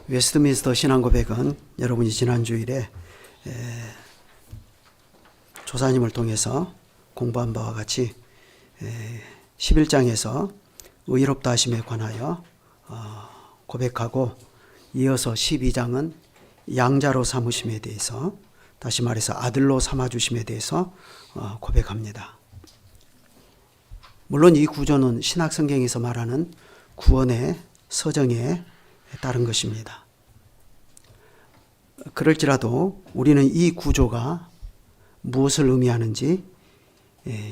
웨스트민스터 신앙고백은 여러분이 지난 주일에 조사님을 통해서 공부한 바와 같이 11장에서 의롭다 하심에 관하여 고백하고, 이어서 12장은 양자로 삼으심에 대해서, 다시 말해서 아들로 삼아주심에 대해서 고백합니다. 물론 이 구조는 신약성경에서 말하는 구원의 서정에 따른 것입니다. 그럴지라도 우리는 이 구조가 무엇을 의미하는지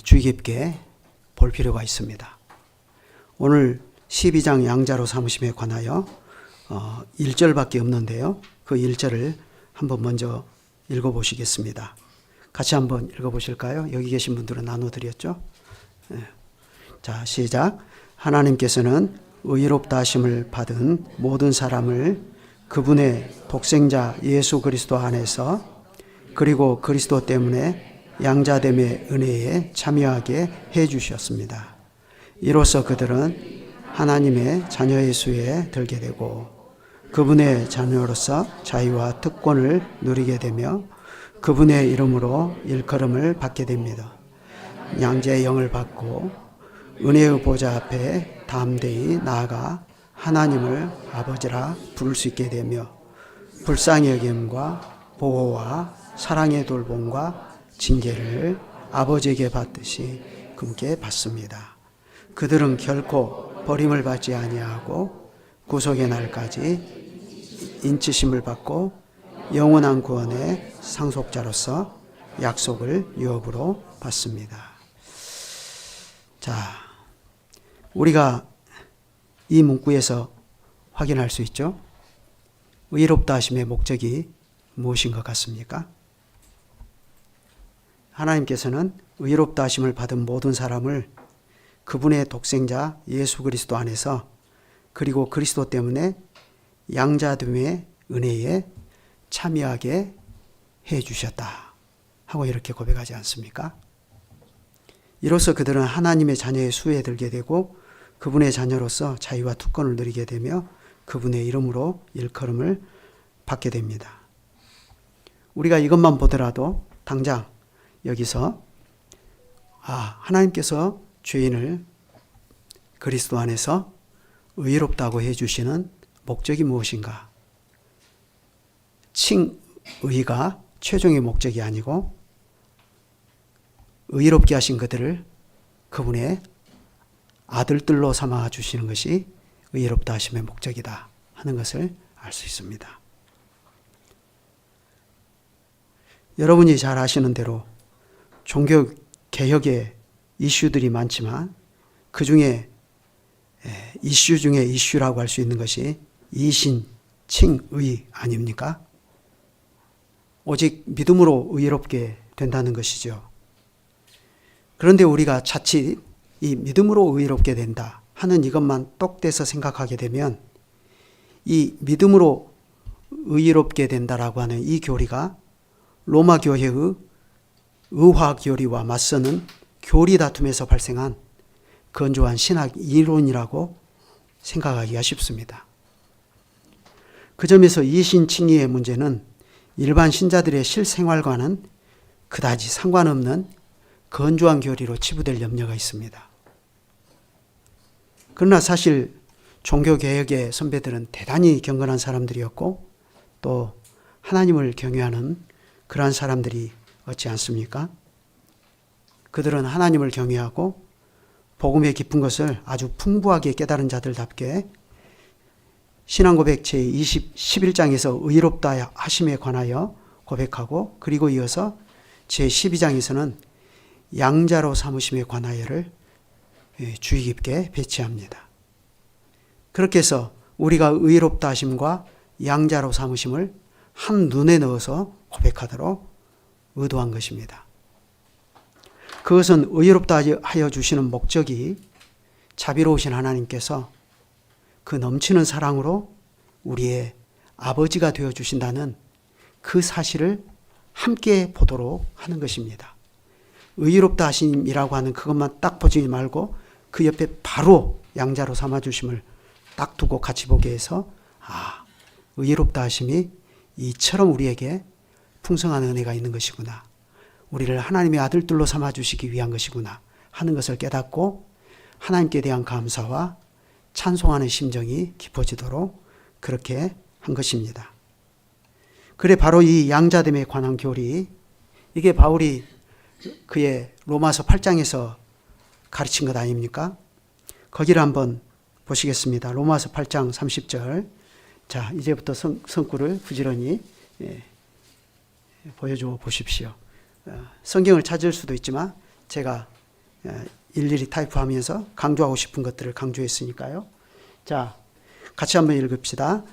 주의 깊게 볼 필요가 있습니다. 오늘 12장 양자로 삼으심에 관하여 1절밖에 없는데요. 그 1절을 한번 먼저 읽어보시겠습니다. 같이 한번 읽어보실까요? 여기 계신 분들은 나눠드렸죠? 자, 시작. 하나님께서는 의롭다 하심을 받은 모든 사람을 그분의 독생자 예수 그리스도 안에서, 그리고 그리스도 때문에 양자됨의 은혜에 참여하게 해 주셨습니다. 이로써 그들은 하나님의 자녀의 수에 들게 되고 그분의 자녀로서 자유와 특권을 누리게 되며 그분의 이름으로 일컬음을 받게 됩니다. 양자의 영을 받고 은혜의 보좌 앞에 담대히 나아가 하나님을 아버지라 부를 수 있게 되며 불쌍히 여김과 보호와 사랑의 돌봄과 징계를 아버지에게 받듯이 그분께 받습니다. 그들은 결코 버림을 받지 아니하고 구속의 날까지 인치심을 받고 영원한 구원의 상속자로서 약속을 유업으로 받습니다. 자, 우리가 이 문구에서 확인할 수 있죠? 의롭다 하심의 목적이 무엇인 것 같습니까? 하나님께서는 의롭다 하심을 받은 모든 사람을 그분의 독생자 예수 그리스도 안에서, 그리고 그리스도 때문에 양자됨의 은혜에 참여하게 해 주셨다 하고 이렇게 고백하지 않습니까? 이로써 그들은 하나님의 자녀의 수에 들게 되고 그분의 자녀로서 자유와 특권을 누리게 되며 그분의 이름으로 일컬음을 받게 됩니다. 우리가 이것만 보더라도 당장 여기서 하나님께서 죄인을 그리스도 안에서 의롭다고 해주시는 목적이 무엇인가? 칭의가 최종의 목적이 아니고 의롭게 하신 그들을 그분의 아들들로 삼아 주시는 것이 의롭다 하심의 목적이다 하는 것을 알 수 있습니다. 여러분이 잘 아시는 대로 종교 개혁의 이슈들이 많지만 그 중에 이슈 중에 이슈라고 할 수 있는 것이 이신, 칭의 아닙니까? 오직 믿음으로 의롭게 된다는 것이죠. 그런데 우리가 자칫 이 믿음으로 의롭게 된다 하는 이것만 똑 떼서 생각하게 되면 이 믿음으로 의롭게 된다라고 하는 이 교리가 로마 교회의 의화 교리와 맞서는 교리 다툼에서 발생한 건조한 신학 이론이라고 생각하기가 쉽습니다. 그 점에서 이신칭의의 문제는 일반 신자들의 실생활과는 그다지 상관없는 건조한 교리로 치부될 염려가 있습니다. 그러나 사실 종교개혁의 선배들은 대단히 경건한 사람들이었고 또 하나님을 경외하는 그러한 사람들이 없지 않습니까? 그들은 하나님을 경외하고 복음의 깊은 것을 아주 풍부하게 깨달은 자들답게 신앙고백 제11장에서 의롭다 하심에 관하여 고백하고, 그리고 이어서 제12장에서는 양자로 삼으심에 관하여를 주의 깊게 배치합니다. 그렇게 해서 우리가 의롭다 하심과 양자로 삼으심을 한 눈에 넣어서 고백하도록 의도한 것입니다. 그것은 의롭다 하여 주시는 목적이 자비로우신 하나님께서 그 넘치는 사랑으로 우리의 아버지가 되어 주신다는 그 사실을 함께 보도록 하는 것입니다. 의롭다 하심이라고 하는 그것만 딱 보지 말고 그 옆에 바로 양자로 삼아주심을 딱 두고 같이 보게 해서 의롭다 하심이 이처럼 우리에게 풍성한 은혜가 있는 것이구나. 우리를 하나님의 아들들로 삼아주시기 위한 것이구나 하는 것을 깨닫고 하나님께 대한 감사와 찬송하는 심정이 깊어지도록 그렇게 한 것입니다. 그래 바로 이 양자됨에 관한 교리, 이게 바울이 그의 로마서 8장에서 가르친 것 아닙니까? 거기를 한번 보시겠습니다. 로마서 8장 30절. 자, 이제부터 성구를 부지런히 보여줘 보십시오. 성경을 찾을 수도 있지만 제가 일일이 타이프하면서 강조하고 싶은 것들을 강조했으니까요. 자, 같이 한번 읽읍시다.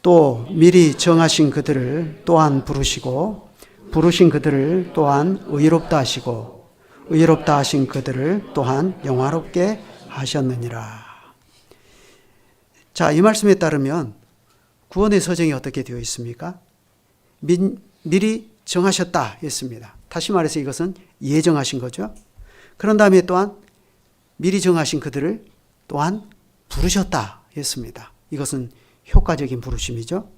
또 미리 정하신 그들을 또한 부르시고 부르신 그들을 또한 의롭다 하시고 의롭다 하신 그들을 또한 영화롭게 하셨느니라. 자, 이 말씀에 따르면 구원의 서정이 어떻게 되어 있습니까? 미리 정하셨다 했습니다. 다시 말해서 이것은 예정하신 거죠. 그런 다음에 또한 미리 정하신 그들을 또한 부르셨다 했습니다. 이것은 효과적인 부르심이죠.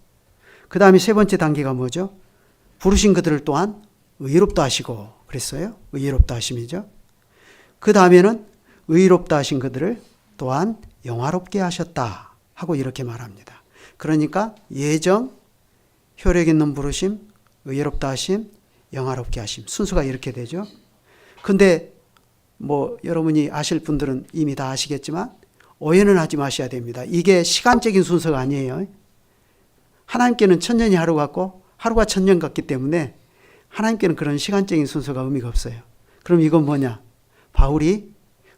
그 다음에 세 번째 단계가 뭐죠? 부르신 그들을 또한 의롭다 하시고 그랬어요. 의롭다 하심이죠. 그 다음에는 의롭다 하신 그들을 또한 영화롭게 하셨다 하고 이렇게 말합니다. 그러니까 예정, 효력 있는 부르심, 의롭다 하심, 영화롭게 하심. 순서가 이렇게 되죠. 근데 여러분이 아실 분들은 이미 다 아시겠지만 오해는 하지 마셔야 됩니다. 이게 시간적인 순서가 아니에요. 하나님께는 천년이 하루 같고 하루가 천년 같기 때문에 하나님께는 그런 시간적인 순서가 의미가 없어요. 그럼 이건 뭐냐? 바울이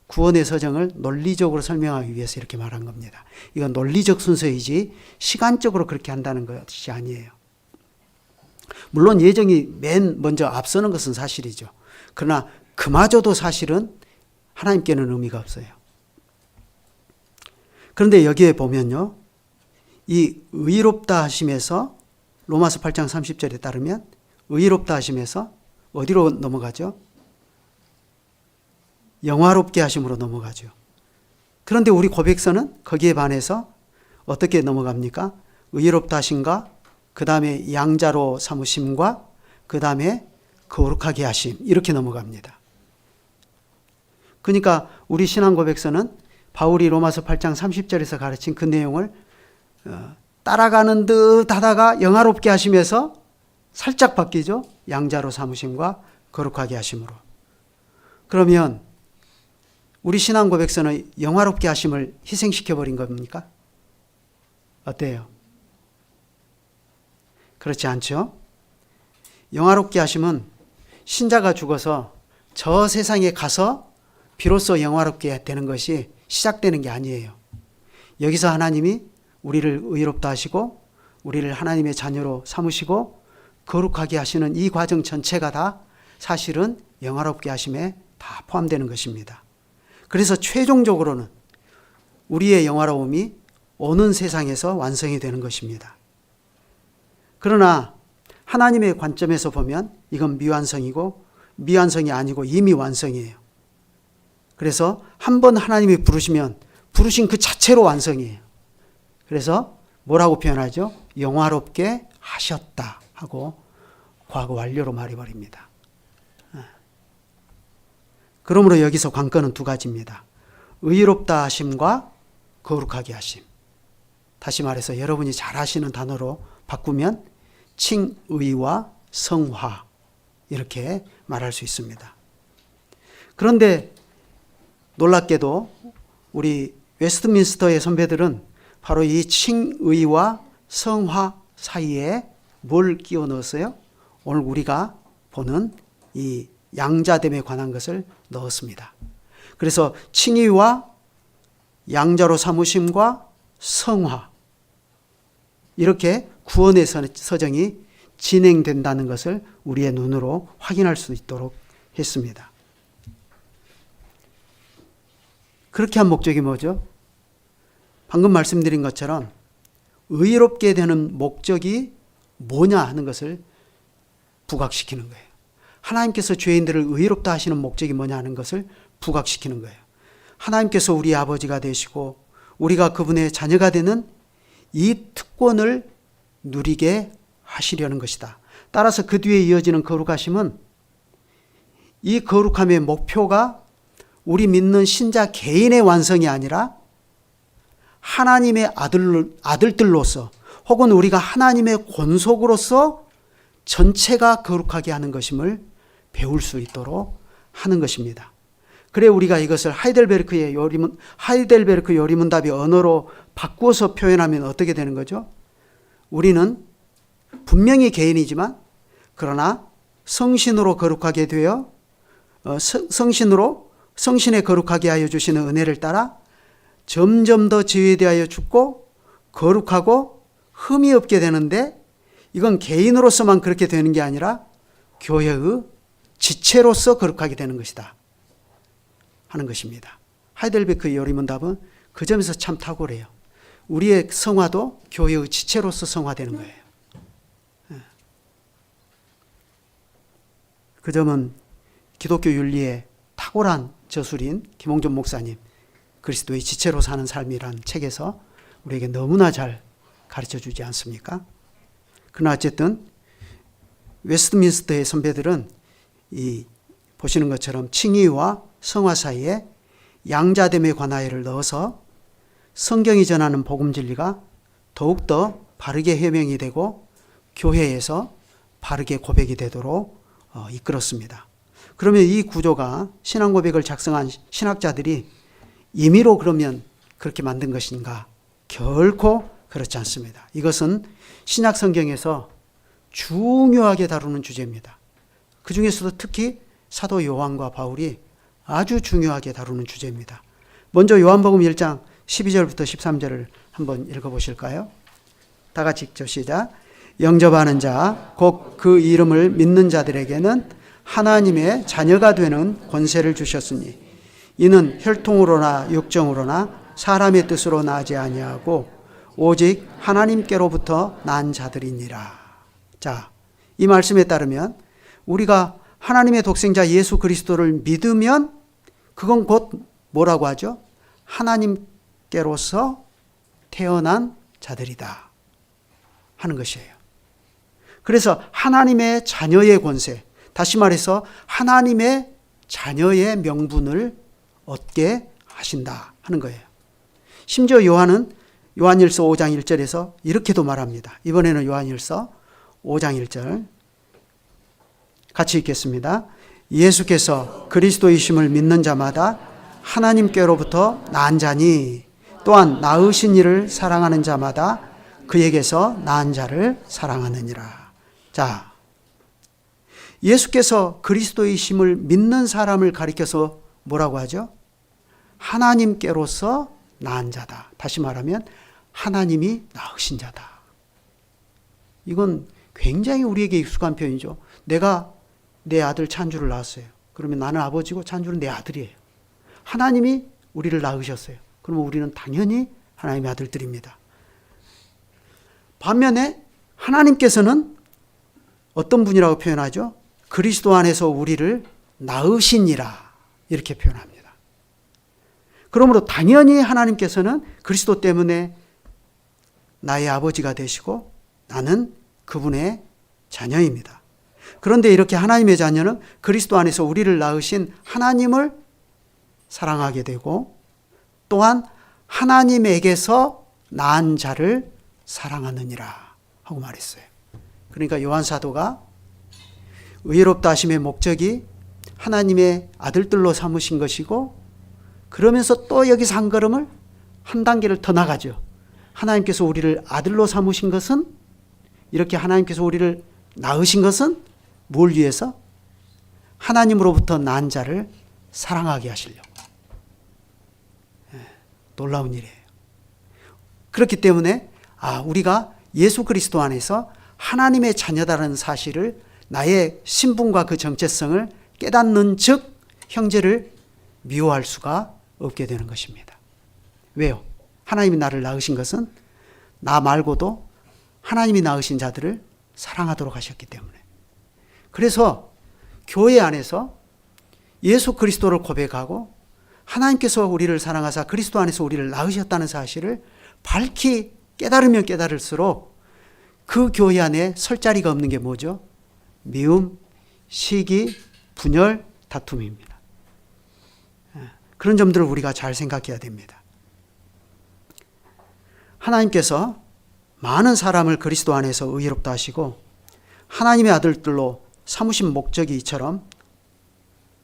구원의 서정을 논리적으로 설명하기 위해서 이렇게 말한 겁니다. 이건 논리적 순서이지 시간적으로 그렇게 한다는 것이 아니에요. 물론 예정이 맨 먼저 앞서는 것은 사실이죠. 그러나 그마저도 사실은 하나님께는 의미가 없어요. 그런데 여기에 보면요. 이 의롭다 하심에서 로마서 8장 30절에 따르면 의롭다 하심에서 어디로 넘어가죠? 영화롭게 하심으로 넘어가죠. 그런데 우리 고백서는 거기에 반해서 어떻게 넘어갑니까? 의롭다 하심과 그 다음에 양자로 삼으심과 그 다음에 거룩하게 하심 이렇게 넘어갑니다. 그러니까 우리 신앙 고백서는 바울이 로마서 8장 30절에서 가르친 그 내용을 따라가는 듯 하다가 영화롭게 하심에서 살짝 바뀌죠. 양자로 삼으심과 거룩하게 하심으로. 그러면 우리 신앙 고백서는 영화롭게 하심을 희생시켜버린 겁니까? 어때요? 그렇지 않죠? 영화롭게 하심은 신자가 죽어서 저 세상에 가서 비로소 영화롭게 되는 것이 시작되는 게 아니에요. 여기서 하나님이 우리를 의롭다 하시고 우리를 하나님의 자녀로 삼으시고 거룩하게 하시는 이 과정 전체가 다 사실은 영화롭게 하심에 다 포함되는 것입니다. 그래서 최종적으로는 우리의 영화로움이 오는 세상에서 완성이 되는 것입니다. 그러나 하나님의 관점에서 보면 이건 미완성이고 미완성이 아니고 이미 완성이에요. 그래서 한번 하나님이 부르시면 부르신 그 자체로 완성이에요. 그래서 뭐라고 표현하죠? 영화롭게 하셨다 하고 과거 완료로 말해버립니다. 그러므로 여기서 관건은 두 가지입니다. 의롭다 하심과 거룩하게 하심. 다시 말해서 여러분이 잘 아시는 단어로 바꾸면 칭의와 성화 이렇게 말할 수 있습니다. 그런데 놀랍게도 우리 웨스트민스터의 선배들은 바로 이 칭의와 성화 사이에 뭘 끼워 넣었어요? 오늘 우리가 보는 이 양자됨에 관한 것을 넣었습니다. 그래서 칭의와 양자로 삼으심과 성화 이렇게 구원의 서정이 진행된다는 것을 우리의 눈으로 확인할 수 있도록 했습니다. 그렇게 한 목적이 뭐죠? 방금 말씀드린 것처럼 의롭게 되는 목적이 뭐냐 하는 것을 부각시키는 거예요. 하나님께서 죄인들을 의롭다 하시는 목적이 뭐냐 하는 것을 부각시키는 거예요. 하나님께서 우리 아버지가 되시고 우리가 그분의 자녀가 되는 이 특권을 누리게 하시려는 것이다. 따라서 그 뒤에 이어지는 거룩하심은 이 거룩함의 목표가 우리 믿는 신자 개인의 완성이 아니라 하나님의 아들들로서 혹은 우리가 하나님의 권속으로서 전체가 거룩하게 하는 것임을 배울 수 있도록 하는 것입니다. 그래 우리가 이것을 하이델베르크 요리문답의 언어로 바꾸어서 표현하면 어떻게 되는 거죠? 우리는 분명히 개인이지만 그러나 성신으로 거룩하게 되어 성신에 거룩하게 하여 주시는 은혜를 따라 점점 더 제외되어 죽고 거룩하고 흠이 없게 되는데, 이건 개인으로서만 그렇게 되는 게 아니라 교회의 지체로서 거룩하게 되는 것이다 하는 것입니다. 하이델베르크 요리문답은 그 점에서 참 탁월해요. 우리의 성화도 교회의 지체로서 성화되는 거예요. 그 점은 기독교 윤리의 탁월한 저술인 김홍준 목사님 그리스도의 지체로 사는 삶이란 책에서 우리에게 너무나 잘 가르쳐 주지 않습니까? 그러나 어쨌든 웨스트민스터의 선배들은 이 보시는 것처럼 칭의와 성화 사이에 양자됨의 관하여를 넣어서 성경이 전하는 복음 진리가 더욱더 바르게 해명이 되고 교회에서 바르게 고백이 되도록 이끌었습니다. 그러면 이 구조가 신앙 고백을 작성한 신학자들이 임의로 그러면 그렇게 만든 것인가? 결코 그렇지 않습니다. 이것은 신약 성경에서 중요하게 다루는 주제입니다. 그 중에서도 특히 사도 요한과 바울이 아주 중요하게 다루는 주제입니다. 먼저 요한복음 1장 12절부터 13절을 한번 읽어보실까요? 다 같이 읽죠. 시작. 영접하는 자, 곧 그 이름을 믿는 자들에게는 하나님의 자녀가 되는 권세를 주셨으니 이는 혈통으로나 육정으로나 사람의 뜻으로 나지 아니하고 오직 하나님께로부터 난 자들이니라. 자, 이 말씀에 따르면 우리가 하나님의 독생자 예수 그리스도를 믿으면 그건 곧 뭐라고 하죠? 하나님께로서 태어난 자들이다 하는 것이에요. 그래서 하나님의 자녀의 권세, 다시 말해서 하나님의 자녀의 명분을 얻게 하신다 하는 거예요. 심지어 요한은 요한일서 5장 1절에서 이렇게도 말합니다. 이번에는 요한일서 5장 1절 같이 읽겠습니다. 예수께서 그리스도이심을 믿는 자마다 하나님께로부터 난 자니 또한 낳으신 이를 사랑하는 자마다 그에게서 낳은 자를 사랑하느니라. 자, 예수께서 그리스도이심을 믿는 사람을 가리켜서 뭐라고 하죠? 하나님께로서 낳은 자다. 다시 말하면 하나님이 낳으신 자다. 이건 굉장히 우리에게 익숙한 표현이죠. 내가 내 아들 찬주를 낳았어요. 그러면 나는 아버지고 찬주는 내 아들이에요. 하나님이 우리를 낳으셨어요. 그러면 우리는 당연히 하나님의 아들들입니다. 반면에 하나님께서는 어떤 분이라고 표현하죠? 그리스도 안에서 우리를 낳으시니라 이렇게 표현합니다. 그러므로 당연히 하나님께서는 그리스도 때문에 나의 아버지가 되시고 나는 그분의 자녀입니다. 그런데 이렇게 하나님의 자녀는 그리스도 안에서 우리를 낳으신 하나님을 사랑하게 되고 또한 하나님에게서 낳은 자를 사랑하느니라 하고 말했어요. 그러니까 요한 사도가 의롭다 하심의 목적이 하나님의 아들들로 삼으신 것이고, 그러면서 또 여기서 한 걸음을 한 단계를 더 나가죠. 하나님께서 우리를 아들로 삼으신 것은, 이렇게 하나님께서 우리를 낳으신 것은 뭘 위해서? 하나님으로부터 난 자를 사랑하게 하시려고. 놀라운 일이에요. 그렇기 때문에 우리가 예수 그리스도 안에서 하나님의 자녀다라는 사실을, 나의 신분과 그 정체성을 깨닫는 즉 형제를 미워할 수가 없게 되는 것입니다. 왜요? 하나님이 나를 낳으신 것은 나 말고도 하나님이 낳으신 자들을 사랑하도록 하셨기 때문에. 그래서 교회 안에서 예수 그리스도를 고백하고 하나님께서 우리를 사랑하사 그리스도 안에서 우리를 낳으셨다는 사실을 밝히 깨달으면 깨달을수록 그 교회 안에 설 자리가 없는 게 뭐죠? 미움, 시기, 분열, 다툼입니다. 그런 점들을 우리가 잘 생각해야 됩니다. 하나님께서 많은 사람을 그리스도 안에서 의롭다 하시고 하나님의 아들들로 삼으신 목적이 이처럼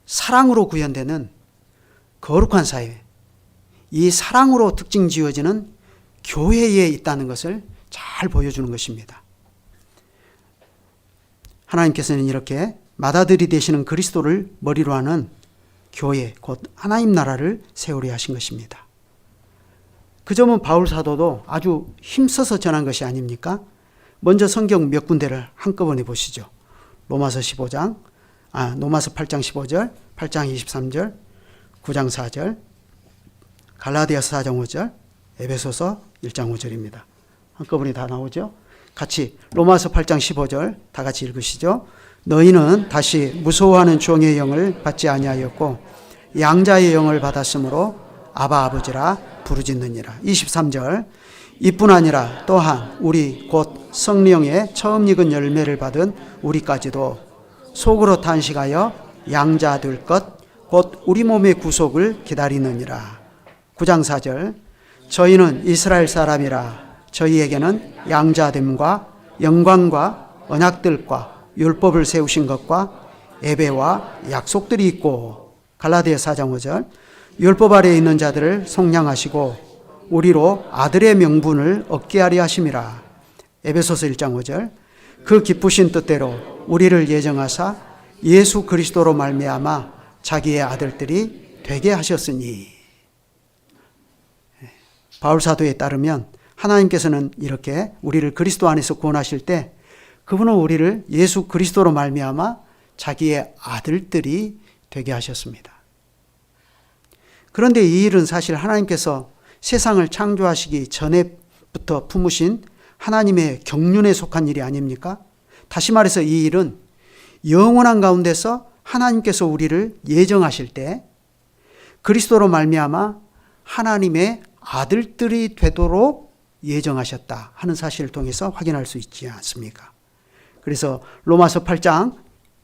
사랑으로 구현되는 거룩한 사회, 이 사랑으로 특징 지어지는 교회에 있다는 것을 잘 보여주는 것입니다. 하나님께서는 이렇게 맏아들이 되시는 그리스도를 머리로 하는 교회, 곧 하나님 나라를 세우려 하신 것입니다. 그 점은 바울 사도도 아주 힘써서 전한 것이 아닙니까? 먼저 성경 몇 군데를 한꺼번에 보시죠. 로마서 8장 15절, 8장 23절, 9장 4절, 갈라디아서 4장 5절, 에베소서 1장 5절입니다. 한꺼번에 다 나오죠. 같이 로마서 8장 15절 다 같이 읽으시죠. 너희는 다시 무서워하는 종의 영을 받지 아니하였고 양자의 영을 받았으므로 아바 아버지라 부르짖느니라. 23절 이뿐 아니라 또한 우리 곧 성령의 처음 익은 열매를 받은 우리까지도 속으로 탄식하여 양자 될 것 곧 우리 몸의 구속을 기다리느니라. 9장 4절 저희는 이스라엘 사람이라 저희에게는 양자됨과 영광과 언약들과 율법을 세우신 것과 예배와 약속들이 있고 갈라디아 4장 5절 율법 아래에 있는 자들을 속량하시고 우리로 아들의 명분을 얻게 하려 하심이라. 에베소서 1장 5절 그 기쁘신 뜻대로 우리를 예정하사 예수 그리스도로 말미암아 자기의 아들들이 되게 하셨으니. 바울 사도에 따르면 하나님께서는 이렇게 우리를 그리스도 안에서 구원하실 때 그분은 우리를 예수 그리스도로 말미암아 자기의 아들들이 되게 하셨습니다. 그런데 이 일은 사실 하나님께서 세상을 창조하시기 전에부터 품으신 하나님의 경륜에 속한 일이 아닙니까? 다시 말해서 이 일은 영원한 가운데서 하나님께서 우리를 예정하실 때 그리스도로 말미암아 하나님의 아들들이 되도록 예정하셨다 하는 사실을 통해서 확인할 수 있지 않습니까? 그래서 로마서 8장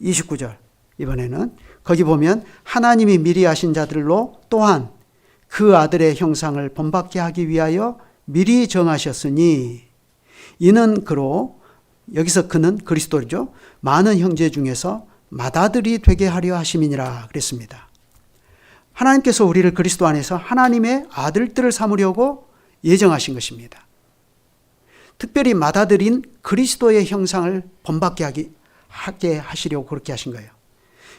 29절 이번에는 거기 보면 하나님이 미리 하신 자들로 또한 그 아들의 형상을 본받게 하기 위하여 미리 정하셨으니 이는 그로 여기서 그는 그리스도죠. 많은 형제 중에서 맏아들이 되게 하려 하심이니라 그랬습니다. 하나님께서 우리를 그리스도 안에서 하나님의 아들들을 삼으려고 예정하신 것입니다. 특별히 맏아들인 그리스도의 형상을 본받게 하게 하시려고 그렇게 하신 거예요.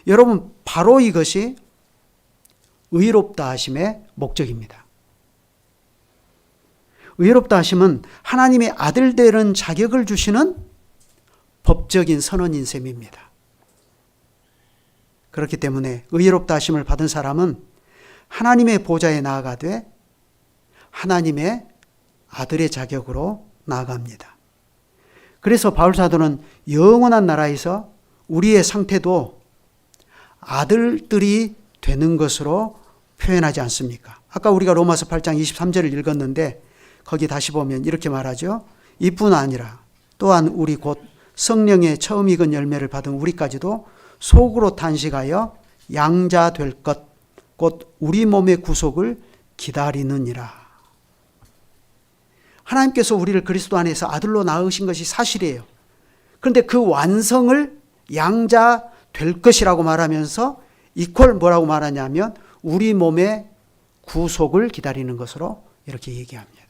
여러분 바로 이것이 의롭다 하심의 목적입니다. 의롭다 하심은 하나님의 아들 되는 자격을 주시는 법적인 선언인 셈입니다. 그렇기 때문에 의롭다 하심을 받은 사람은 하나님의 보좌에 나아가되 하나님의 아들의 자격으로 나아갑니다. 그래서 바울 사도는 영원한 나라에서 우리의 상태도 아들들이 되는 것으로 표현하지 않습니까? 아까 우리가 로마서 8장 23절을 읽었는데 거기 다시 보면 이렇게 말하죠. 이뿐 아니라 또한 우리 곧 성령의 처음 익은 열매를 받은 우리까지도 속으로 탄식하여 양자 될 것 곧 우리 몸의 구속을 기다리느니라. 하나님께서 우리를 그리스도 안에서 아들로 낳으신 것이 사실이에요. 그런데 그 완성을 양자 될 것이라고 말하면서 이퀄 뭐라고 말하냐면 우리 몸의 구속을 기다리는 것으로 이렇게 얘기합니다.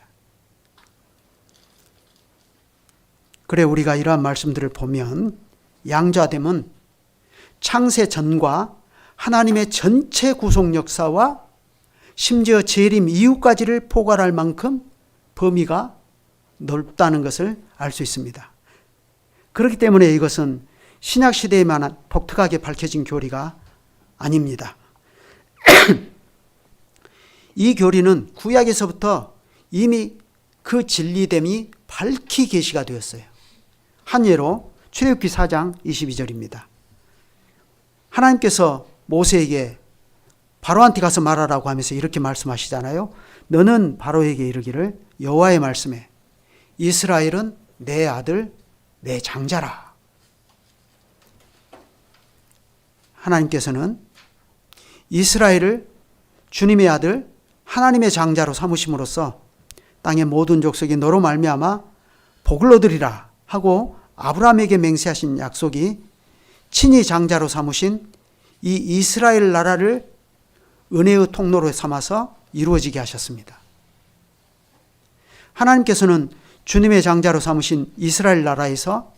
그래 우리가 이러한 말씀들을 보면 양자됨은 창세 전과 하나님의 전체 구속 역사와 심지어 재림 이후까지를 포괄할 만큼 범위가 넓다는 것을 알 수 있습니다. 그렇기 때문에 이것은 신약시대에만 독특하게 밝혀진 교리가 아닙니다. 이 교리는 구약에서부터 이미 그 진리됨이 밝히 계시가 되었어요. 한 예로 출애굽기 4장 22절입니다. 하나님께서 모세에게 바로한테 가서 말하라고 하면서 이렇게 말씀하시잖아요. 너는 바로에게 이르기를 여호와의 말씀에 이스라엘은 내 아들 내 장자라. 하나님께서는 이스라엘을 주님의 아들 하나님의 장자로 삼으심으로써 땅의 모든 족속이 너로 말미암아 복을 얻으리라 하고 아브라함에게 맹세하신 약속이 친히 장자로 삼으신 이 이스라엘 나라를 은혜의 통로로 삼아서 이루어지게 하셨습니다. 하나님께서는 주님의 장자로 삼으신 이스라엘 나라에서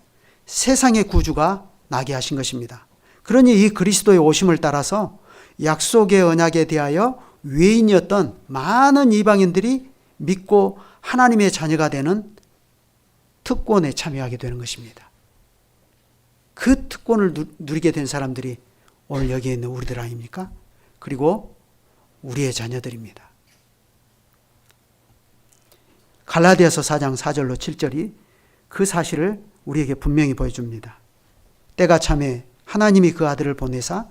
세상의 구주가 나게 하신 것입니다. 그러니 이 그리스도의 오심을 따라서 약속의 언약에 대하여 외인이었던 많은 이방인들이 믿고 하나님의 자녀가 되는 특권에 참여하게 되는 것입니다. 그 특권을 누리게 된 사람들이 오늘 여기에 있는 우리들 아닙니까? 그리고 우리의 자녀들입니다. 갈라디아서 4장 4절로 7절이 그 사실을 우리에게 분명히 보여줍니다. 때가 참에 하나님이 그 아들을 보내사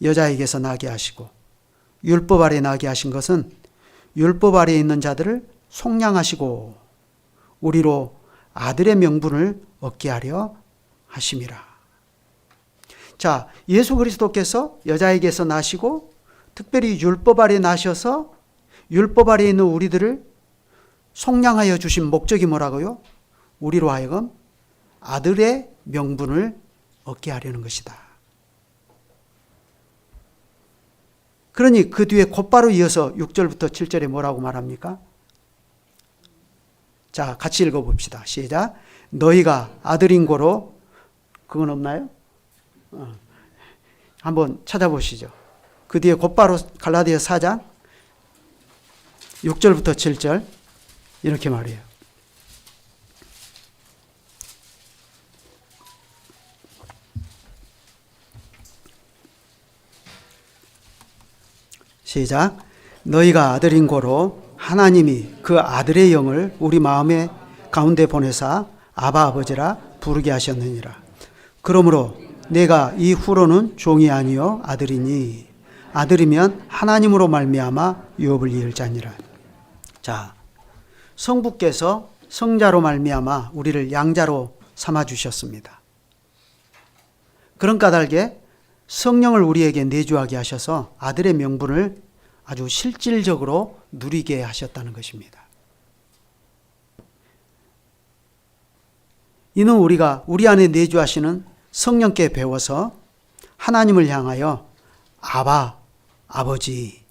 여자에게서 나게 하시고 율법 아래 나게 하신 것은 율법 아래에 있는 자들을 속량하시고 우리로 아들의 명분을 얻게 하려 하심이라. 자, 예수 그리스도께서 여자에게서 나시고 특별히 율법 아래 나셔서 율법 아래에 있는 우리들을 속량하여 주신 목적이 뭐라고요? 우리로 하여금 아들의 명분을 얻게 하려는 것이다. 그러니 그 뒤에 곧바로 이어서 6절부터 7절에 뭐라고 말합니까? 자, 같이 읽어봅시다. 시작. 너희가 아들인 고로, 그건 없나요? 한번 찾아보시죠. 그 뒤에 곧바로 갈라디아 4장 6절부터 7절 이렇게 말해요. 시작. 너희가 아들인 고로 하나님이 그 아들의 영을 우리 마음의 가운데 보내사 아바 아버지라 부르게 하셨느니라. 그러므로 내가 이후로는 종이 아니요 아들이니 아들이면 하나님으로 말미암아 유업을 이을 자니라. 자, 성부께서 성자로 말미암아 우리를 양자로 삼아 주셨습니다. 그런 까닭에 성령을 우리에게 내주하게 하셔서 아들의 명분을 아주 실질적으로 누리게 하셨다는 것입니다. 이는 우리가 우리 안에 내주하시는 성령께 배워서 하나님을 향하여 아바, 아버지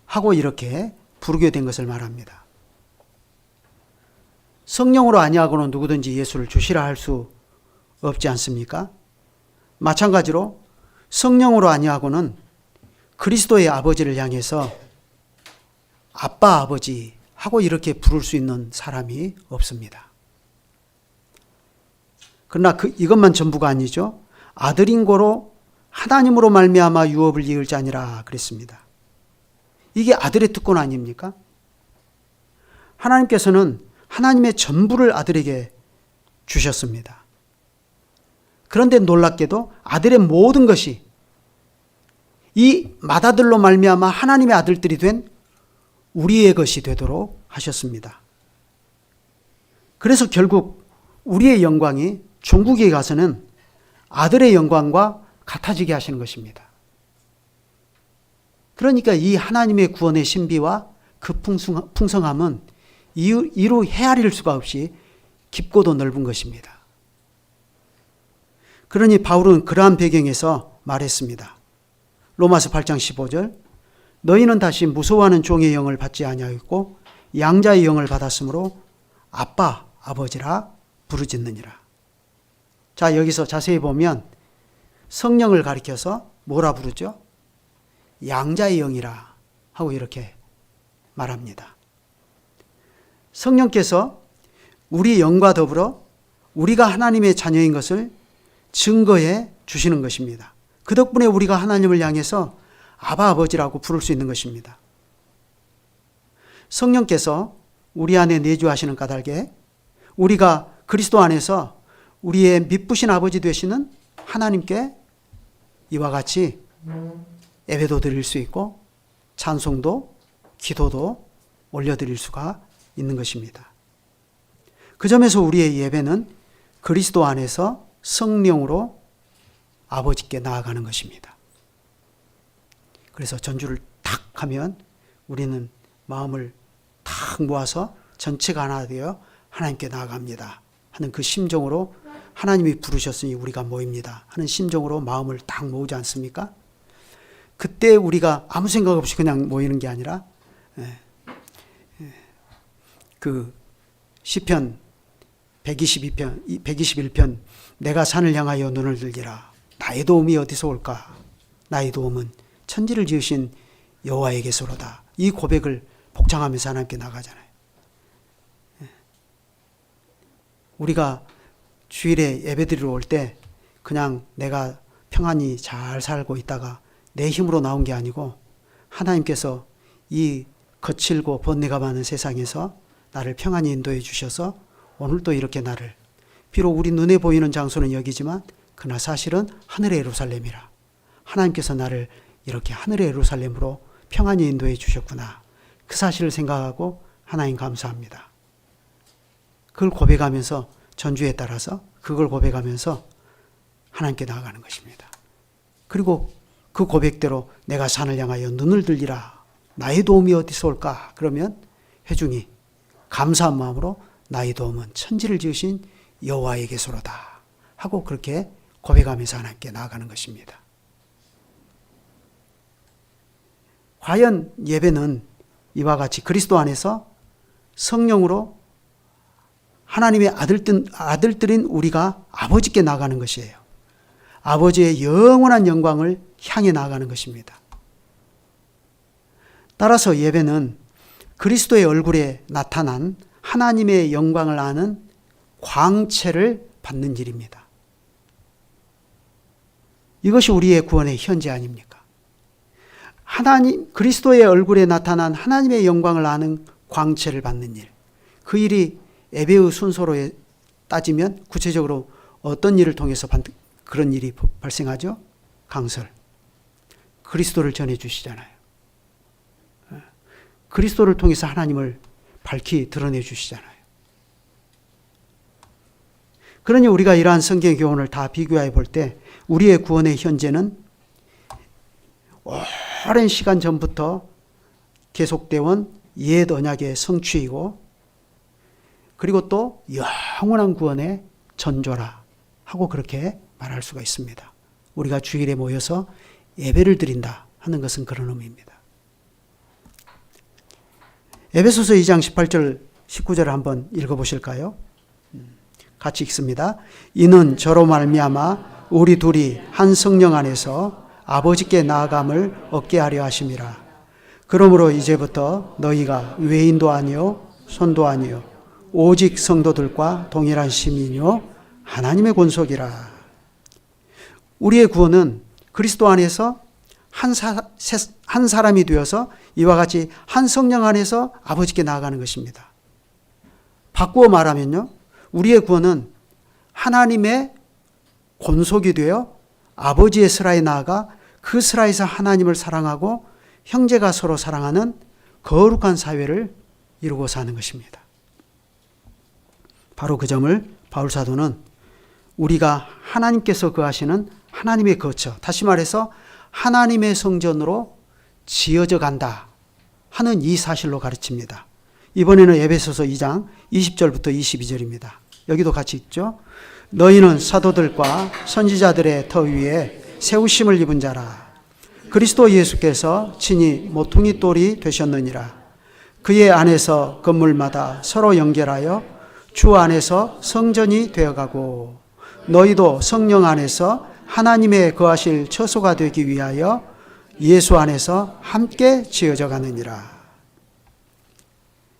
하고 이렇게 부르게 된 것을 말합니다. 성령으로 아니하고는 누구든지 예수를 주시라 할 수 없지 않습니까? 마찬가지로 성령으로 아니하고는 그리스도의 아버지를 향해서 아빠, 아버지 하고 이렇게 부를 수 있는 사람이 없습니다. 그러나 이것만 전부가 아니죠. 아들인 고로 하나님으로 말미암아 유업을 이을 자니라 그랬습니다. 이게 아들의 특권 아닙니까? 하나님께서는 하나님의 전부를 아들에게 주셨습니다. 그런데 놀랍게도 아들의 모든 것이 이 맏아들로 말미암아 하나님의 아들들이 된 우리의 것이 되도록 하셨습니다. 그래서 결국 우리의 영광이 종국에 가서는 아들의 영광과 같아지게 하시는 것입니다. 그러니까 이 하나님의 구원의 신비와 그 풍성함은 이루 헤아릴 수가 없이 깊고도 넓은 것입니다. 그러니 바울은 그러한 배경에서 말했습니다. 로마서 8장 15절 너희는 다시 무서워하는 종의 영을 받지 아니하였고 양자의 영을 받았으므로 아빠, 아버지라 부르짖느니라. 자, 여기서 자세히 보면 성령을 가리켜서 뭐라 부르죠? 양자의 영이라 하고 이렇게 말합니다. 성령께서 우리 영과 더불어 우리가 하나님의 자녀인 것을 증거해 주시는 것입니다. 그 덕분에 우리가 하나님을 향해서 아바 아버지라고 부를 수 있는 것입니다. 성령께서 우리 안에 내주하시는 까닭에 우리가 그리스도 안에서 우리의 미쁘신 아버지 되시는 하나님께 이와 같이 예배도 드릴 수 있고 찬송도 기도도 올려드릴 수가 있는 것입니다. 그 점에서 우리의 예배는 그리스도 안에서 성령으로 아버지께 나아가는 것입니다. 그래서 전주를 탁 하면 우리는 마음을 탁 모아서 전체가 하나 되어 하나님께 나아갑니다 하는 그 심정으로, 하나님이 부르셨으니 우리가 모입니다 하는 심정으로 마음을 딱 모으지 않습니까? 그때 우리가 아무 생각 없이 그냥 모이는 게 아니라 그 시편 121편 내가 산을 향하여 눈을 들기라. 나의 도움이 어디서 올까? 나의 도움은 천지를 지으신 여호와에게서로다. 이 고백을 복창하면서 하나님께 나가잖아요. 우리가 주일에 예배드리러 올 때 그냥 내가 평안히 잘 살고 있다가 내 힘으로 나온 게 아니고 하나님께서 이 거칠고 번뇌가 많은 세상에서 나를 평안히 인도해 주셔서 오늘도 이렇게 나를, 비록 우리 눈에 보이는 장소는 여기지만 그러나 사실은 하늘의 예루살렘이라, 하나님께서 나를 이렇게 하늘의 예루살렘으로 평안히 인도해 주셨구나, 그 사실을 생각하고 하나님 감사합니다. 그걸 고백하면서, 전주에 따라서 그걸 고백하면서 하나님께 나아가는 것입니다. 그리고 그 고백대로 내가 산을 향하여 눈을 들리라. 나의 도움이 어디서 올까? 그러면 회중이 감사한 마음으로 나의 도움은 천지를 지으신 여호와에게서로다 하고 그렇게 고백하면서 하나님께 나아가는 것입니다. 과연 예배는 이와 같이 그리스도 안에서 성령으로 하나님의 아들들인 우리가 아버지께 나아가는 것이에요. 아버지의 영원한 영광을 향해 나아가는 것입니다. 따라서 예배는 그리스도의 얼굴에 나타난 하나님의 영광을 아는 광채를 받는 일입니다. 이것이 우리의 구원의 현재 아닙니까? 그리스도의 얼굴에 나타난 하나님의 영광을 아는 광채를 받는 일. 그 일이 예배의 순서로 따지면 구체적으로 어떤 일을 통해서 그런 일이 발생하죠? 강설. 그리스도를 전해주시잖아요. 그리스도를 통해서 하나님을 밝히 드러내 주시잖아요. 그러니 우리가 이러한 성경 교훈을 다 비교해 볼 때 우리의 구원의 현재는 오랜 시간 전부터 계속되어 온 옛 언약의 성취이고, 그리고 또 영원한 구원의 전조라 하고 그렇게 말할 수가 있습니다. 우리가 주일에 모여서 예배를 드린다 하는 것은 그런 의미입니다. 에베소서 2장 18절 19절을 한번 읽어보실까요? 같이 읽습니다. 이는 저로 말미암아 우리 둘이 한 성령 안에서 아버지께 나아감을 얻게 하려 하심이라. 그러므로 이제부터 너희가 외인도 아니요 손도 아니요 오직 성도들과 동일한 시민이요 하나님의 권속이라. 우리의 구원은 그리스도 안에서 한 사람이 되어서 이와 같이 한 성령 안에서 아버지께 나아가는 것입니다. 바꾸어 말하면요, 우리의 구원은 하나님의 권속이 되어 아버지의 슬하에 나아가 그 슬하에서 하나님을 사랑하고 형제가 서로 사랑하는 거룩한 사회를 이루고 사는 것입니다. 바로 그 점을 바울 사도는 우리가 하나님께서 거하시는 하나님의 거처, 다시 말해서 하나님의 성전으로 지어져 간다 하는 이 사실로 가르칩니다. 이번에는 에베소서 2장 20절부터 22절입니다. 여기도 같이 읽죠. 너희는 사도들과 선지자들의 터 위에 세우심을 입은 자라. 그리스도 예수께서 친히 모퉁이 돌이 되셨느니라. 그의 안에서 건물마다 서로 연결하여 주 안에서 성전이 되어가고, 너희도 성령 안에서 하나님의 거하실 처소가 되기 위하여 예수 안에서 함께 지어져 가느니라.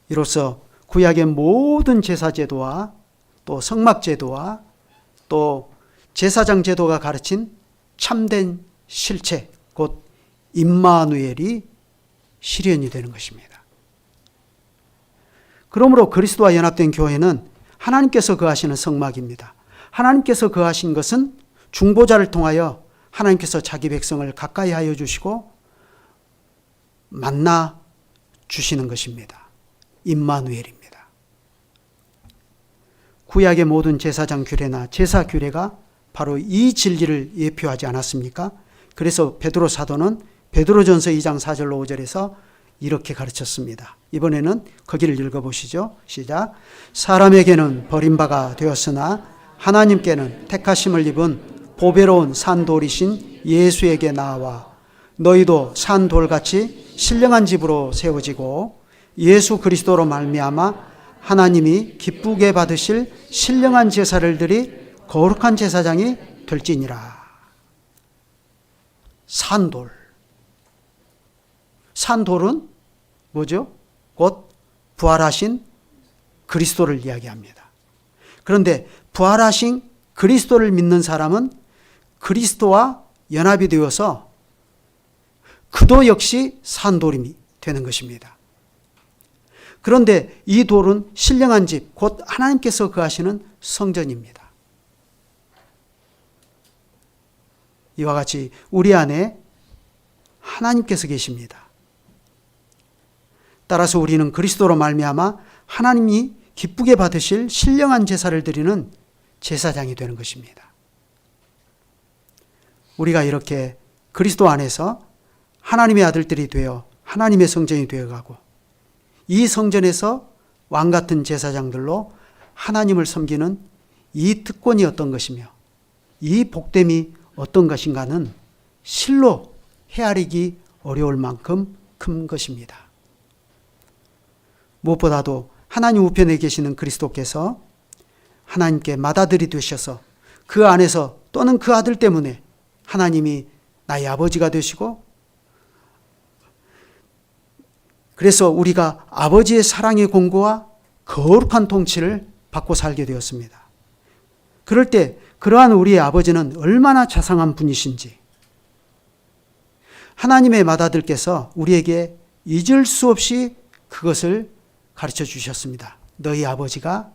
이로써 구약의 모든 제사제도와 또 성막제도와 또 제사장 제도가 가르친 참된 실체, 곧 임마누엘이 실현이 되는 것입니다. 그러므로 그리스도와 연합된 교회는 하나님께서 거하시는 성막입니다. 하나님께서 거하신 것은 중보자를 통하여 하나님께서 자기 백성을 가까이 하여 주시고 만나 주시는 것입니다. 임마누엘입니다. 구약의 모든 제사장 규례나 제사 규례가 바로 이 진리를 예표하지 않았습니까? 그래서 베드로 사도는 베드로전서 2장 4절로 5절에서 이렇게 가르쳤습니다. 이번에는 거기를 읽어보시죠. 시작. 사람에게는 버림바가 되었으나 하나님께는 택하심을 입은 보배로운 산돌이신 예수에게 나와 너희도 산돌같이 신령한 집으로 세워지고 예수 그리스도로 말미암아 하나님이 기쁘게 받으실 신령한 제사를 드리 거룩한 제사장이 될지니라. 산돌. 산돌은 뭐죠? 곧 부활하신 그리스도를 이야기합니다. 그런데 부활하신 그리스도를 믿는 사람은 그리스도와 연합이 되어서 그도 역시 산돌이 되는 것입니다. 그런데 이 돌은 신령한 집, 곧 하나님께서 거하시는 성전입니다. 이와 같이 우리 안에 하나님께서 계십니다. 따라서 우리는 그리스도로 말미암아 하나님이 기쁘게 받으실 신령한 제사를 드리는 제사장이 되는 것입니다. 우리가 이렇게 그리스도 안에서 하나님의 아들들이 되어 하나님의 성전이 되어가고 이 성전에서 왕같은 제사장들로 하나님을 섬기는 이 특권이 어떤 것이며 이 복됨이 어떤 것인가는 실로 헤아리기 어려울 만큼 큰 것입니다. 무엇보다도 하나님 우편에 계시는 그리스도께서 하나님께 맏아들이 되셔서 그 안에서 또는 그 아들 때문에 하나님이 나의 아버지가 되시고 그래서 우리가 아버지의 사랑의 공고와 거룩한 통치를 받고 살게 되었습니다. 그럴 때 그러한 우리의 아버지는 얼마나 자상한 분이신지 하나님의 맏아들께서 우리에게 잊을 수 없이 그것을 가르쳐 주셨습니다. 너희 아버지가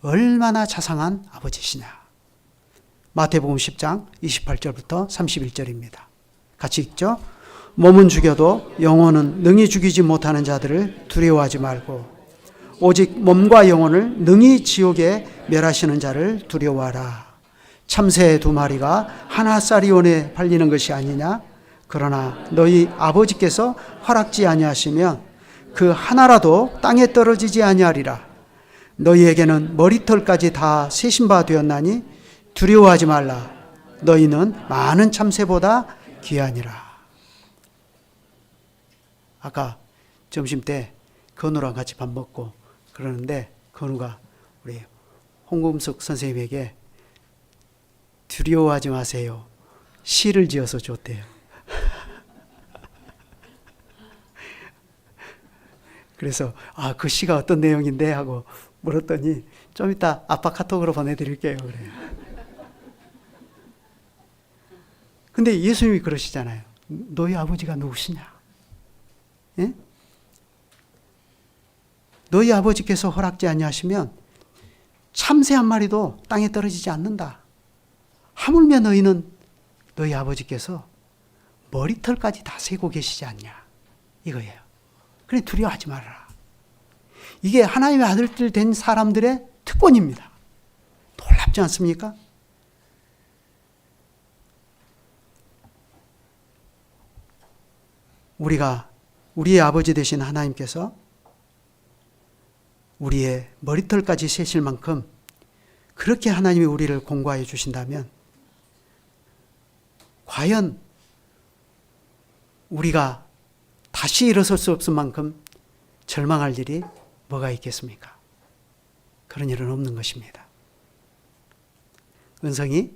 얼마나 자상한 아버지시냐. 마태복음 10장 28절부터 31절입니다. 같이 읽죠. 몸은 죽여도 영혼은 능히 죽이지 못하는 자들을 두려워하지 말고 오직 몸과 영혼을 능히 지옥에 멸하시는 자를 두려워하라. 참새 2마리가 하나 쌀이온에 팔리는 것이 아니냐. 그러나 너희 아버지께서 허락지 아니하시면 그 하나라도 땅에 떨어지지 아니하리라. 너희에게는 머리털까지 다 세신 바 되었나니 두려워하지 말라. 너희는 많은 참새보다 귀하니라. 아까 점심 때 건우랑 같이 밥 먹고 그러는데 건우가 우리 홍금숙 선생님에게 두려워하지 마세요. 시를 지어서 줬대요. 그래서 그 시가 어떤 내용인데 하고 물었더니 좀 이따 아빠 카톡으로 보내드릴게요. 그래요. 근데 예수님이 그러시잖아요. 너희 아버지가 누구시냐? 예? 너희 아버지께서 허락지 아니하시면 참새 한 마리도 땅에 떨어지지 않는다. 하물며 너희는 너희 아버지께서 머리털까지 다 세고 계시지 않냐. 이거예요. 그래 두려워하지 말아라. 이게 하나님의 아들들 된 사람들의 특권입니다. 놀랍지 않습니까? 우리의 아버지 되신 하나님께서 우리의 머리털까지 세실 만큼 그렇게 하나님이 우리를 공고하여 주신다면 과연 우리가 다시 일어설 수 없을 만큼 절망할 일이 뭐가 있겠습니까? 그런 일은 없는 것입니다. 은성이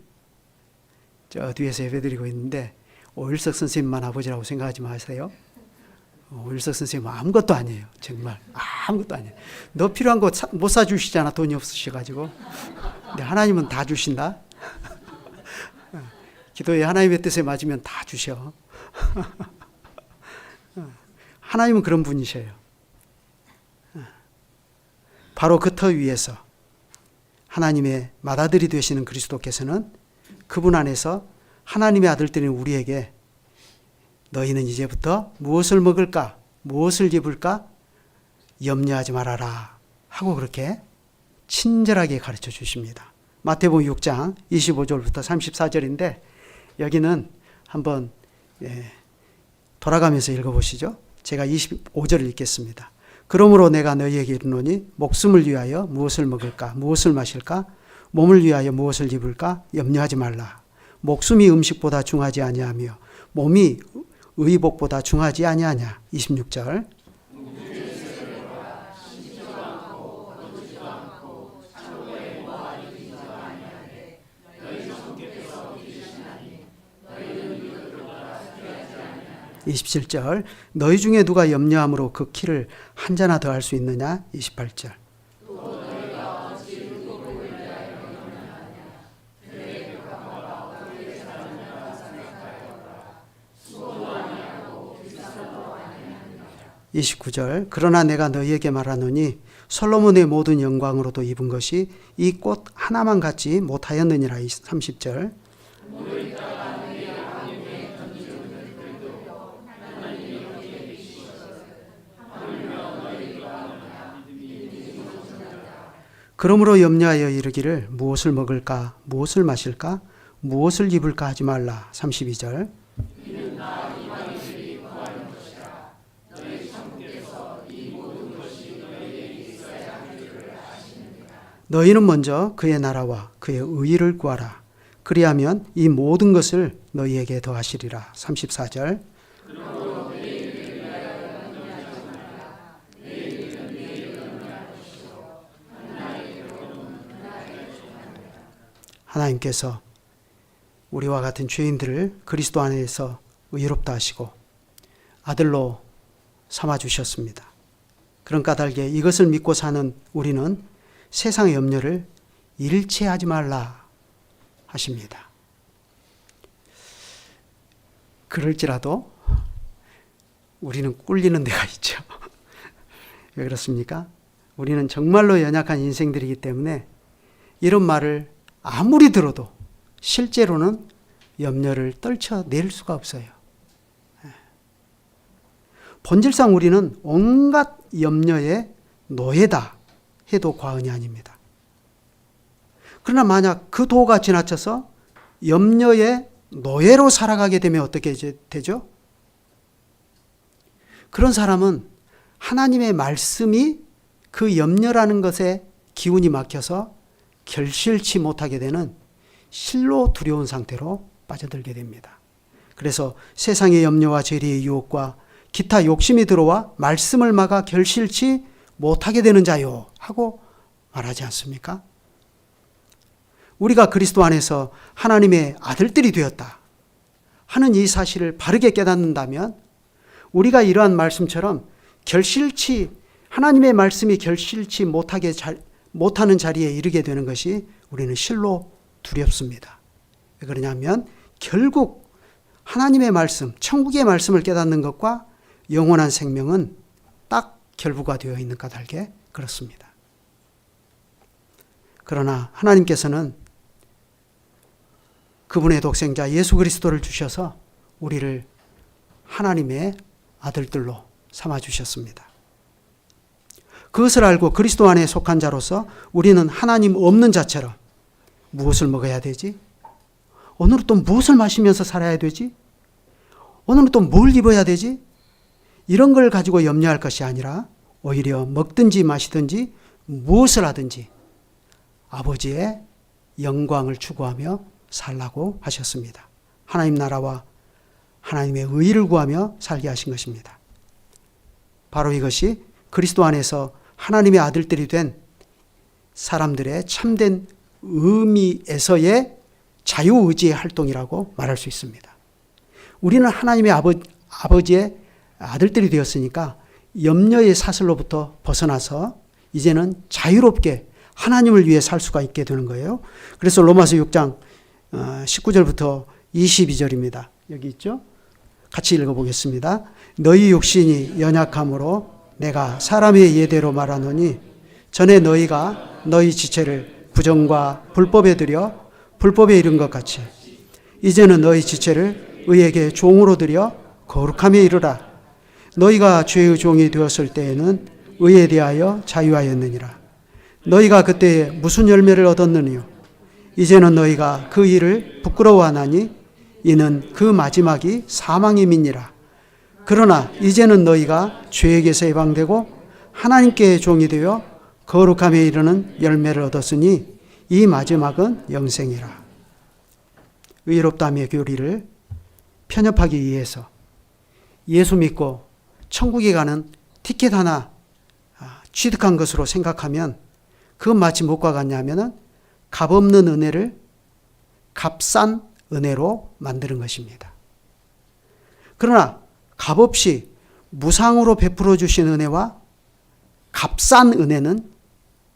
저 뒤에서 예배드리고 있는데 오일석 선생님만 아버지라고 생각하지 마세요. 오일석 선생님은 아무것도 아니에요. 정말 아무것도 아니에요. 너 필요한 거 못 사주시잖아. 돈이 없으셔가지고. 근데 하나님은 다 주신다. 기도에 하나님의 뜻에 맞으면 다 주셔. 하나님은 그런 분이셔요. 바로 그 터 위에서 하나님의 맏아들이 되시는 그리스도께서는 그분 안에서 하나님의 아들들인 우리에게 너희는 이제부터 무엇을 먹을까, 무엇을 입을까 염려하지 말아라 하고 그렇게 친절하게 가르쳐 주십니다. 마태복음 6장 25절부터 34절인데 여기는 한번 돌아가면서 읽어보시죠. 제가 25절을 읽겠습니다. 그러므로 내가 너희에게 이르노니 목숨을 위하여 무엇을 먹을까 무엇을 마실까 몸을 위하여 무엇을 입을까 염려하지 말라. 목숨이 음식보다 중하지 아니하며 몸이 의복보다 중하지 아니하냐. 26절. 27절. 너희 중에 누가 염려함으로 그 키를 한 자나 더할 수 있느냐. 28절. (29절) 그러나 내가 너희에게 말하노니 솔로몬의 모든 영광으로도 입은 것이 이 꽃 하나만 갖지 못하였느니라. 30절. 그러므로 염려하여 이르기를 무엇을 먹을까 무엇을 마실까 무엇을 입을까 하지 말라. 32절. 너희는 먼저 그의 나라와 그의 의의를 구하라. 그리하면 이 모든 것을 너희에게 더하시리라. 34절. 하나님께서 우리와 같은 죄인들을 그리스도 안에서 의롭다 하시고 아들로 삼아 주셨습니다. 그런 까닭에 이것을 믿고 사는 우리는 세상의 염려를 일체하지 말라 하십니다. 그럴지라도 우리는 꿀리는 데가 있죠. 왜 그렇습니까? 우리는 정말로 연약한 인생들이기 때문에 이런 말을 아무리 들어도 실제로는 염려를 떨쳐낼 수가 없어요. 본질상 우리는 온갖 염려의 노예다 해도 과언이 아닙니다. 그러나 만약 그 도가 지나쳐서 염려의 노예로 살아가게 되면 어떻게 되죠? 그런 사람은 하나님의 말씀이 그 염려라는 것에 기운이 막혀서 결실치 못하게 되는 실로 두려운 상태로 빠져들게 됩니다. 그래서 세상의 염려와 재리의 유혹과 기타 욕심이 들어와 말씀을 막아 결실치 못하게 되는 자요 하고 말하지 않습니까? 우리가 그리스도 안에서 하나님의 아들들이 되었다 하는 이 사실을 바르게 깨닫는다면 우리가 이러한 말씀처럼 하나님의 말씀이 결실치 못하는 자리에 이르게 되는 것이 우리는 실로 두렵습니다. 왜 그러냐면 결국 하나님의 말씀, 천국의 말씀을 깨닫는 것과 영원한 생명은 딱 결부가 되어 있는 까닭에 그렇습니다. 그러나 하나님께서는 그분의 독생자 예수 그리스도를 주셔서 우리를 하나님의 아들들로 삼아주셨습니다. 그것을 알고 그리스도 안에 속한 자로서 우리는 하나님 없는 자처럼 무엇을 먹어야 되지? 오늘은 또 무엇을 마시면서 살아야 되지? 오늘은 또 뭘 입어야 되지? 이런 걸 가지고 염려할 것이 아니라 오히려 먹든지 마시든지 무엇을 하든지 아버지의 영광을 추구하며 살라고 하셨습니다. 하나님 나라와 하나님의 의의를 구하며 살게 하신 것입니다. 바로 이것이 그리스도 안에서 하나님의 아들들이 된 사람들의 참된 의미에서의 자유의지의 활동이라고 말할 수 있습니다. 우리는 하나님의 아버지의 아들들이 되었으니까 염려의 사슬로부터 벗어나서 이제는 자유롭게 하나님을 위해 살 수가 있게 되는 거예요. 그래서 로마서 6장 19절부터 22절입니다. 여기 있죠? 같이 읽어보겠습니다. 너희 육신이 연약함으로 내가 사람의 예대로 말하노니 전에 너희가 너희 지체를 부정과 불법에 들여 불법에 이른 것 같이 이제는 너희 지체를 의에게 종으로 들여 거룩함에 이르라. 너희가 죄의 종이 되었을 때에는 의에 대하여 자유하였느니라. 너희가 그때 무슨 열매를 얻었느니요? 이제는 너희가 그 일을 부끄러워하나니 이는 그 마지막이 사망임이니라. 그러나 이제는 너희가 죄에게서 해방되고 하나님께 종이 되어 거룩함에 이르는 열매를 얻었으니 이 마지막은 영생이라. 의롭다함의 교리를 편협하기 위해서 예수 믿고 천국에 가는 티켓 하나 취득한 것으로 생각하면 그건 마치 무엇과 같냐면은 값없는 은혜를 값싼 은혜로 만드는 것입니다. 그러나 값없이 무상으로 베풀어 주신 은혜와 값싼 은혜는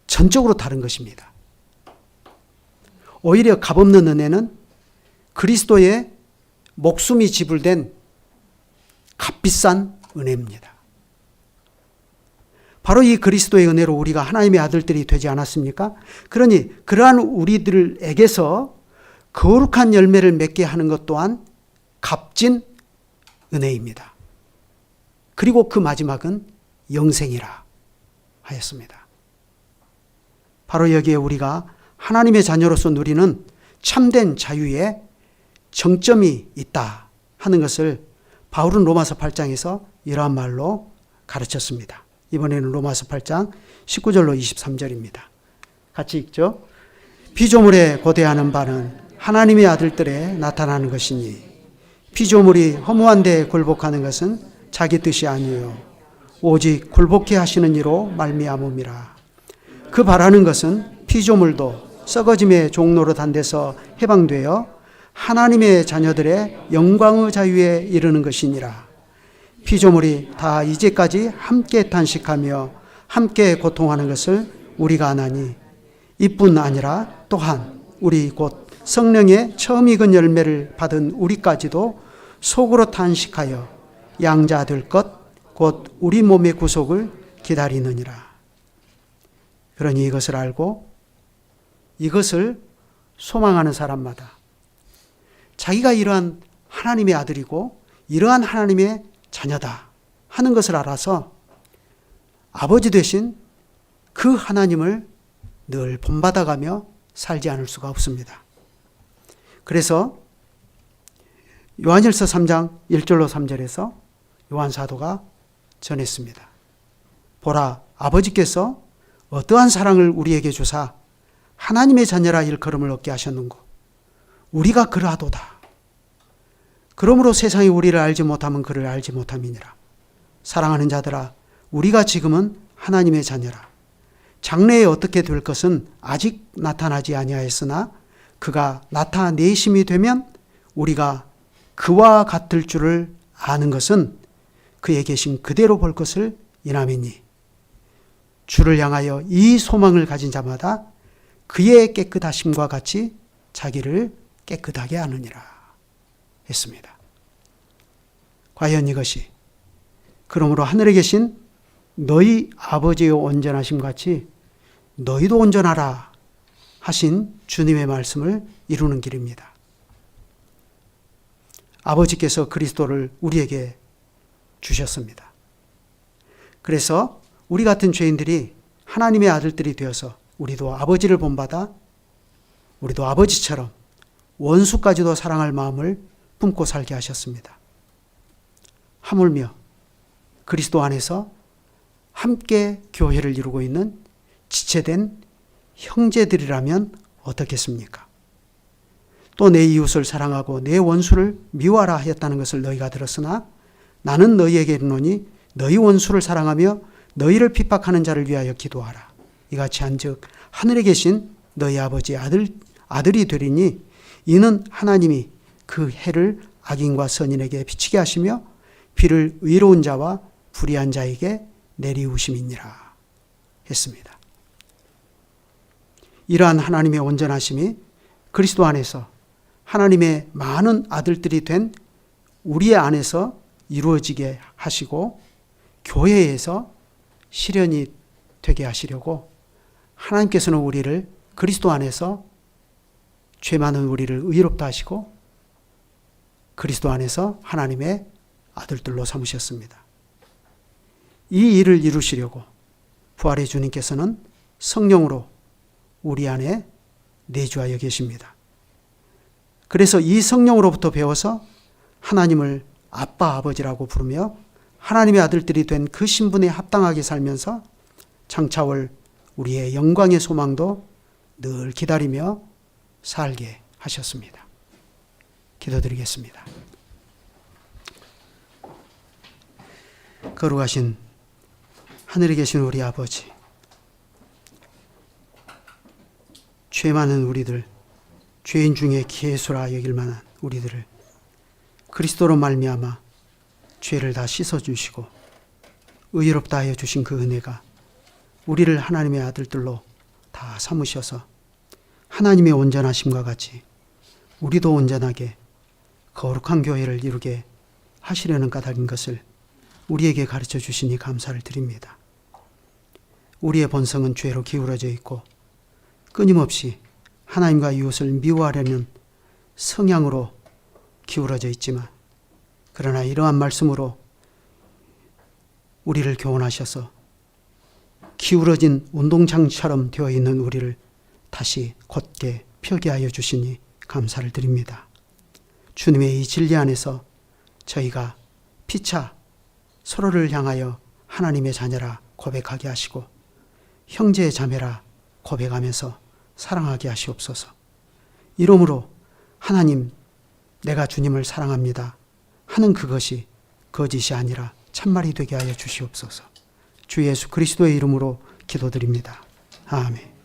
전적으로 다른 것입니다. 오히려 값없는 은혜는 그리스도의 목숨이 지불된 값비싼 은혜입니다. 바로 이 그리스도의 은혜로 우리가 하나님의 아들들이 되지 않았습니까? 그러니 그러한 우리들에게서 거룩한 열매를 맺게 하는 것 또한 값진 은혜입니다. 그리고 그 마지막은 영생이라 하였습니다. 바로 여기에 우리가 하나님의 자녀로서 누리는 참된 자유의 정점이 있다 하는 것을 바울은 로마서 8장에서 이러한 말로 가르쳤습니다. 이번에는 로마서 8장 19절로 23절입니다. 같이 읽죠. 피조물에 고대하는 바는 하나님의 아들들에 나타나는 것이니 피조물이 허무한 데에 굴복하는 것은 자기 뜻이 아니요 오직 굴복해 하시는 이로 말미암음이라. 그 바라는 것은 피조물도 썩어짐의 종로로 단 데서 해방되어 하나님의 자녀들의 영광의 자유에 이르는 것이니라. 피조물이 다 이제까지 함께 탄식하며 함께 고통하는 것을 우리가 아나니 이뿐 아니라 또한 우리 곧 성령의 처음 익은 열매를 받은 우리까지도 속으로 탄식하여 양자 될 것 곧 우리 몸의 구속을 기다리느니라. 그러니 이것을 알고 이것을 소망하는 사람마다 자기가 이러한 하나님의 아들이고 이러한 하나님의 자녀다 하는 것을 알아서 아버지 되신 그 하나님을 늘 본받아가며 살지 않을 수가 없습니다. 그래서 요한일서 3장 1절로 3절에서 요한 사도가 전했습니다. 보라, 아버지께서 어떠한 사랑을 우리에게 주사 하나님의 자녀라 일컬음을 얻게 하셨는고 우리가 그러하도다. 그러므로 세상이 우리를 알지 못하면 그를 알지 못함이니라. 사랑하는 자들아, 우리가 지금은 하나님의 자녀라. 장래에 어떻게 될 것은 아직 나타나지 아니하였으나 그가 나타내심이 되면 우리가 그와 같을 줄을 아는 것은 그에 계신 그대로 볼 것을 인함이니 주를 향하여 이 소망을 가진 자마다 그의 깨끗하심과 같이 자기를 깨끗하게 하느니라 했습니다. 과연 이것이 그러므로 하늘에 계신 너희 아버지의 온전하심 같이 너희도 온전하라 하신 주님의 말씀을 이루는 길입니다. 아버지께서 그리스도를 우리에게 주셨습니다. 그래서 우리 같은 죄인들이 하나님의 아들들이 되어서 우리도 아버지를 본받아 우리도 아버지처럼 원수까지도 사랑할 마음을 품고 살게 하셨습니다. 하물며 그리스도 안에서 함께 교회를 이루고 있는 지체된 형제들이라면 어떻겠습니까? 또 내 이웃을 사랑하고 내 원수를 미워하라 하였다는 것을 너희가 들었으나 나는 너희에게 이르노니 너희 원수를 사랑하며 너희를 핍박하는 자를 위하여 기도하라. 이같이 한즉 하늘에 계신 너희 아버지 아들이 되리니 이는 하나님이 그 해를 악인과 선인에게 비치게 하시며 비를 의로운 자와 불의한 자에게 내리우심이니라 했습니다. 이러한 하나님의 온전하심이 그리스도 안에서 하나님의 많은 아들들이 된 우리 안에서 이루어지게 하시고 교회에서 실현이 되게 하시려고 하나님께서는 우리를 그리스도 안에서 죄 많은 우리를 의롭다 하시고 그리스도 안에서 하나님의 아들들로 삼으셨습니다. 이 일을 이루시려고 부활의 주님께서는 성령으로 우리 안에 내주하여 계십니다. 그래서 이 성령으로부터 배워서 하나님을 아빠, 아버지라고 부르며 하나님의 아들들이 된 그 신분에 합당하게 살면서 장차올 우리의 영광의 소망도 늘 기다리며 살게 하셨습니다. 기도드리겠습니다. 거룩하신 하늘에 계신 우리 아버지, 죄 많은 우리들, 죄인 중에 기회수라 여길 만한 우리들을 그리스도로 말미암아 죄를 다 씻어주시고 의롭다 하여 주신 그 은혜가 우리를 하나님의 아들들로 다 삼으셔서 하나님의 온전하심과 같이 우리도 온전하게 거룩한 교회를 이루게 하시려는 까닭인 것을 우리에게 가르쳐 주시니 감사를 드립니다. 우리의 본성은 죄로 기울어져 있고 끊임없이 하나님과 이웃을 미워하려는 성향으로 기울어져 있지만, 그러나 이러한 말씀으로 우리를 교훈하셔서 기울어진 운동장처럼 되어 있는 우리를 다시 곧게 펴게 하여 주시니 감사를 드립니다. 주님의 이 진리 안에서 저희가 피차 서로를 향하여 하나님의 자녀라 고백하게 하시고 형제의 자매라 고백하면서 사랑하게 하시옵소서. 이러므로 하나님, 내가 주님을 사랑합니다 하는 그것이 거짓이 아니라 참말이 되게 하여 주시옵소서. 주 예수 그리스도의 이름으로 기도드립니다. 아멘.